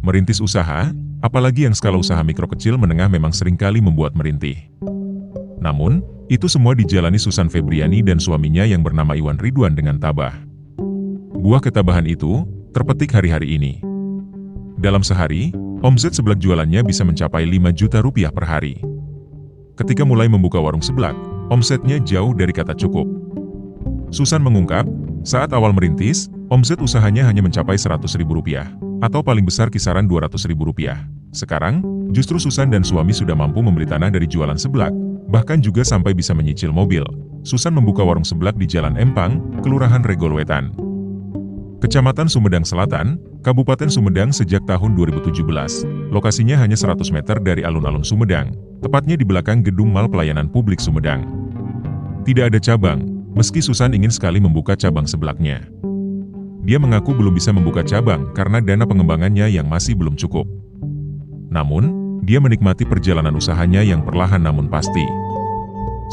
Merintis usaha, apalagi yang skala usaha mikro kecil menengah memang seringkali membuat merintih. Namun, itu semua dijalani Susan Febriani dan suaminya yang bernama Iwan Ridwan dengan tabah. Buah ketabahan itu terpetik hari-hari ini. Dalam sehari, omset seblak jualannya bisa mencapai 5 juta rupiah per hari. Ketika mulai membuka warung seblak, omsetnya jauh dari kata cukup. Susan mengungkap, saat awal merintis, omset usahanya hanya mencapai 100 ribu rupiah, atau paling besar kisaran 200 ribu rupiah. Sekarang, justru Susan dan suami sudah mampu membeli tanah dari jualan seblak, bahkan juga sampai bisa menyicil mobil. Susan membuka warung seblak di Jalan Empang, Kelurahan Regolwetan, Kecamatan Sumedang Selatan, Kabupaten Sumedang sejak tahun 2017. Lokasinya hanya 100 meter dari alun-alun Sumedang, tepatnya di belakang gedung Mal Pelayanan Publik Sumedang. Tidak ada cabang, meski Susan ingin sekali membuka cabang seblaknya. Dia mengaku belum bisa membuka cabang karena dana pengembangannya yang masih belum cukup. Namun, dia menikmati perjalanan usahanya yang perlahan namun pasti.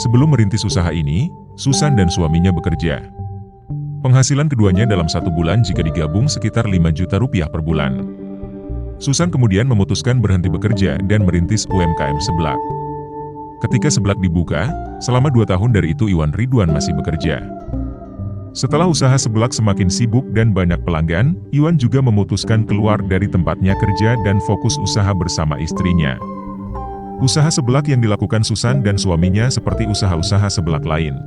Sebelum merintis usaha ini, Susan dan suaminya bekerja. Penghasilan keduanya dalam 1 bulan jika digabung sekitar 5 juta rupiah per bulan. Susan kemudian memutuskan berhenti bekerja dan merintis UMKM seblak. Ketika seblak dibuka, selama 2 tahun dari itu Iwan Ridwan masih bekerja. Setelah usaha seblak semakin sibuk dan banyak pelanggan, Iwan juga memutuskan keluar dari tempatnya kerja dan fokus usaha bersama istrinya. Usaha seblak yang dilakukan Susan dan suaminya seperti usaha-usaha seblak lain,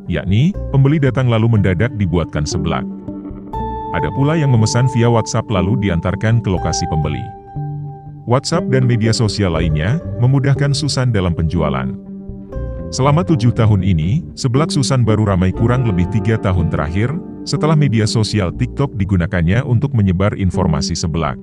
yakni, pembeli datang lalu mendadak dibuatkan seblak. Ada pula yang memesan via WhatsApp lalu diantarkan ke lokasi pembeli. WhatsApp dan media sosial lainnya memudahkan Susan dalam penjualan. Selama 7 tahun ini, seblak Susan baru ramai kurang lebih 3 tahun terakhir, setelah media sosial TikTok digunakannya untuk menyebar informasi seblak.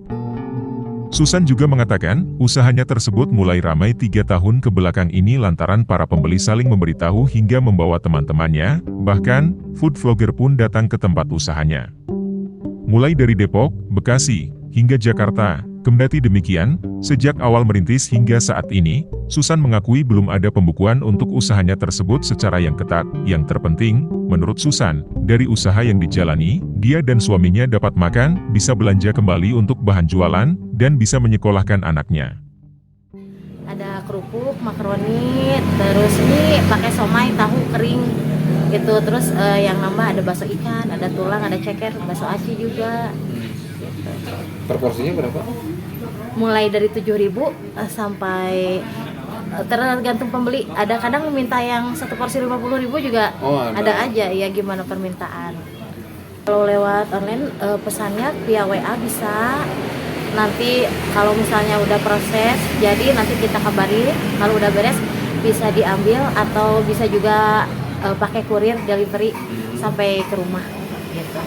Susan juga mengatakan, usahanya tersebut mulai ramai 3 tahun ke belakang ini lantaran para pembeli saling memberitahu hingga membawa teman-temannya, bahkan, food vlogger pun datang ke tempat usahanya. Mulai dari Depok, Bekasi, hingga Jakarta. Kendati demikian, sejak awal merintis hingga saat ini, Susan mengakui belum ada pembukuan untuk usahanya tersebut secara yang ketat. Yang terpenting, menurut Susan, dari usaha yang dijalani, dia dan suaminya dapat makan, bisa belanja kembali untuk bahan jualan, dan bisa menyekolahkan anaknya. Ada kerupuk, makaroni, terus ini pakai somai, tahu kering gitu. Terus yang nambah ada bakso ikan, ada tulang, ada ceker, bakso aci juga. Per porsinya berapa? Mulai dari 7.000 sampai tergantung pembeli. Ada kadang minta yang 1 porsi 50.000 juga. Ada aja ya, gimana permintaan. Kalau lewat online pesannya via WA bisa. Nanti kalau misalnya udah proses, jadi nanti kita kabari. Kalau udah beres bisa diambil atau bisa juga pakai kurir delivery sampai ke rumah gitu.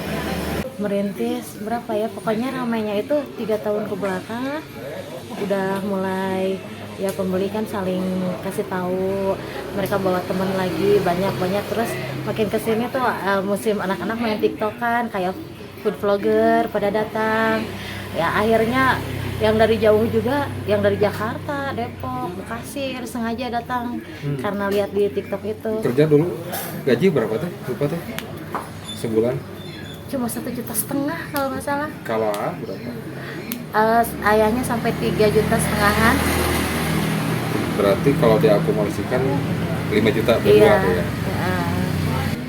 Merintis berapa ya, pokoknya ramainya itu 3 tahun ke belakang udah mulai ya, pembeli kan saling kasih tahu, mereka bawa teman lagi banyak terus makin kesini tuh musim anak-anak main TikTok kan, kayak food vlogger pada datang ya, akhirnya yang dari jauh juga, yang dari Jakarta, Depok, Bekasi sengaja datang karena lihat di TikTok itu. Kerja dulu gaji berapa tuh? Lupa tuh. Sebulan? Cuma 1,5 juta kalau nggak salah. Kalau A berapa? Ayahnya sampai 3,5 juta. Berarti kalau diakumulasikan 5 juta per bulan ya?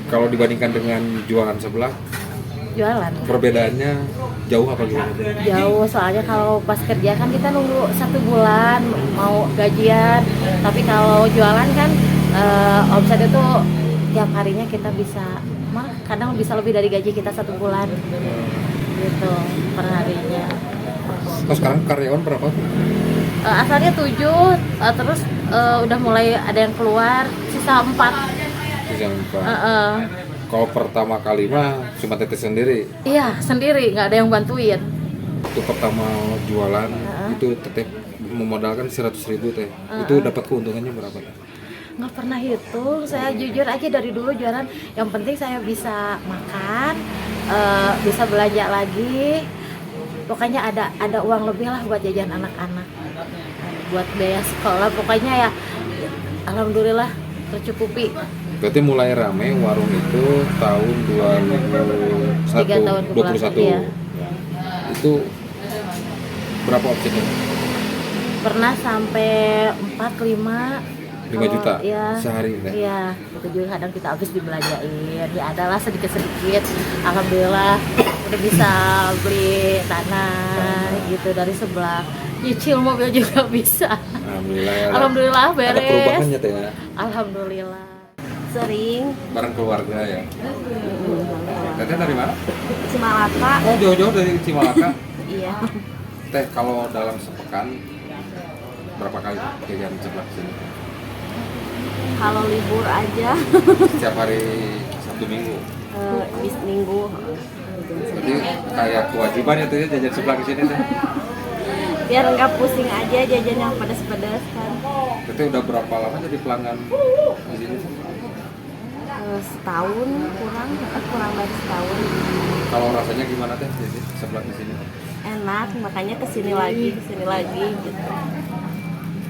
Kalau dibandingkan dengan jualan seblak, jualan. Perbedaannya jauh apa gimana? Jauh, soalnya kalau pas kerja kan kita nunggu 1 bulan mau gajian, tapi kalau jualan kan omset itu tiap harinya kita bisa, malah kadang bisa lebih dari gaji kita 1 bulan gitu per harinya. Oh, sekarang karyawan berapa? Asalnya 7, terus udah mulai ada yang keluar, sisa 4. Sisa 4. Kalau pertama kali mah cuma tetes sendiri? Iya, sendiri, nggak ada yang bantuin. Waktu pertama jualan, itu tetep memodalkan 100.000 teh. Itu dapat keuntungannya berapa? Nggak pernah hitung, saya jujur aja dari dulu jualan, yang penting saya bisa makan, bisa belanja lagi, pokoknya ada uang lebih lah buat jajan anak-anak, buat biaya sekolah, pokoknya ya alhamdulillah tercukupi. Berarti mulai rame warung itu tahun 3 tahun ke belakang, 2021. iya. Itu Berapa opsinya? Pernah sampai 4-5. 5 juta Ya, sehari teh? Iya, itu juga kadang kita habis dibelanjain. Ya adalah sedikit-sedikit. Alhamdulillah udah bisa beli tanah gitu dari sebelah. Nyicil mobil juga bisa. Alhamdulillah ya. Alhamdulillah Ada beres. perubahannya teh ya. Alhamdulillah. Sering Bareng keluarga ya. Teteh dari mana? Cimalaka. Oh, jauh-jauh dari Cimalaka. Iya. Teh, kalau dalam sepekan berapa kali jajan sebelah sini? Kalau libur aja Setiap hari Sabtu Minggu. bis minggu. Jadi kayak kewajiban ya teh jajan sebelah sini teh. Biar nggak pusing aja jajan yang pedas-pedas kan. Teteh udah berapa lama jadi pelanggan di sini? Setahun kurang dari setahun. Kalau rasanya gimana teh jadi sebelah di sini? Enak, makanya kesini lagi gitu.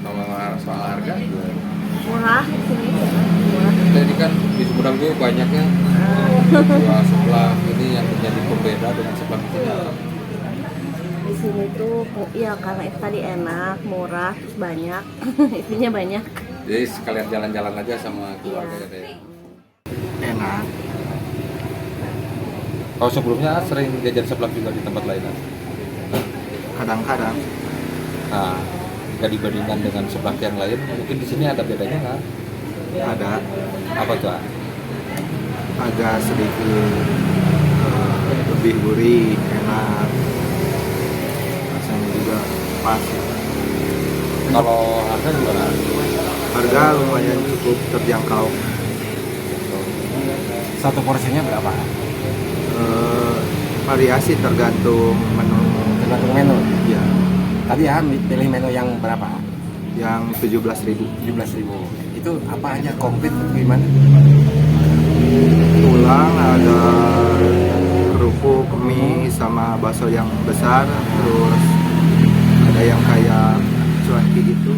Kalau soal harga juga. Murah sini, murah. Teh ini kan di Sumedang tuh banyaknya jual sebelah ini yang menjadi pembeda dengan sebelah di sini. Di sini tuh ya karena itu tadi enak, murah, terus banyak. Isinya banyak. Jadi sekalian jalan-jalan aja sama keluarga ya teh. Enak. Kalau sebelumnya sering jajan sebelah juga di tempat lain. Kadang-kadang Nah, jika dibandingkan dengan sebelah yang lain, mungkin di sini ada bedanya nggak? ada Apa tuh? agak sedikit lebih gurih, enak. Rasanya juga pas. Kalau harga gimana? Harga lumayan cukup terjangkau. Satu porsinya berapa? Variasi tergantung menu. Tergantung menu. Ya, Tadi ya pilih menu yang berapa? yang 17.000. 17.000. Itu apa aja komplit gimana? Tulang, ada kerupuk, mie, sama bakso yang besar, terus ada yang kayak cuanki gitu.